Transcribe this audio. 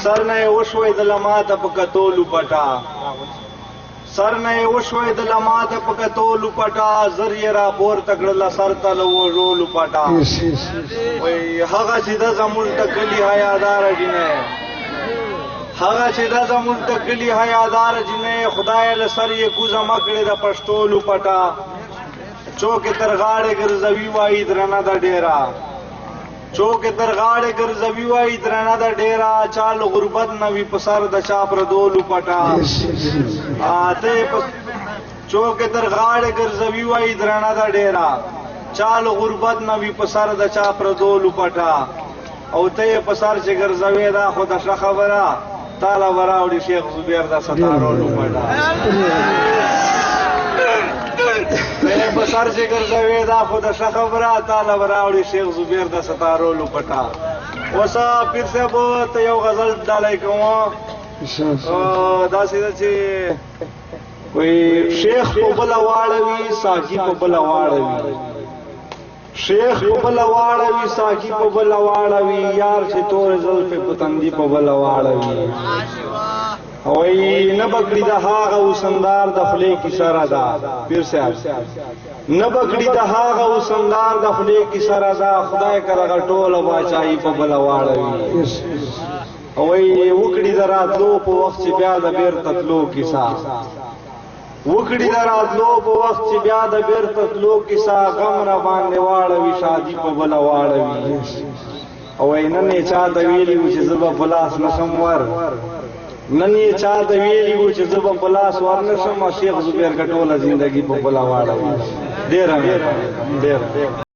سر نه وشوي د لماته په کتولو پټا سر نه وشوي د لماته په کتولو پټا زریه را پورته کړله سر ته له وژولو پټا وایي هغه چې ده زمونږ ټکلي حیاداره جینۍ هغه چې ده زمونږ ټکلي حیاداره جینۍ خدای له سر یې کوزه مه کړې د پښتولو پټا چوکې تر غاړې ګرځوي وایي درنه ده ډېره چوکې تر غاړې ګرځوي وایي درنه ده ډېره چا له غربت نه وي په سر د چا پردولو پټا چوکې تر غاړې ګرځوي وایي درنه ده ډېره چا له غربت نه وي په سر د چا پردولو پټا او ته یې په سر چې ګرځوې دا خو د ښه خبره تا له به راوړي شیخ زبیر د ستارولو پټا ته یې په سر چې ګرځوې دا خو د ښه خبره تا له به راوړي شیخ زبیر د ستارولو پټا اوس پیر صاحب ته یو غزل ډالۍ کوم داسې ده چې وایي شیخ په بله واړوي ساقي په بله واړوي شیخ په بله واړوي ساقي په بله واړوي یار چې تورې زلفې په تندي په بله واړوي وایي نه بکړي د هغه اوسندار د خولې کیسه راده پیر صاحب نه بکړي د هغه اوسندار د خولې کیسه راده خدای که دغه ټوله باچایي په بله واړوي وایي وکړي د راتلو په وخت چې بیا د بېرته تلو کیسه وکړي د راتلو په وخت چې بیا د بېرته تلو کیسه غم را باندې واړوي شادي په بله واړوي وایي نن یې چا ته ویلي وو چې زه به په لاس نشم ور نن یې چا ته ویلي وو چې زه به په لاس ور نشم شیخ زبیر که ټوله زندګي په بله واړوي ډېره ډېره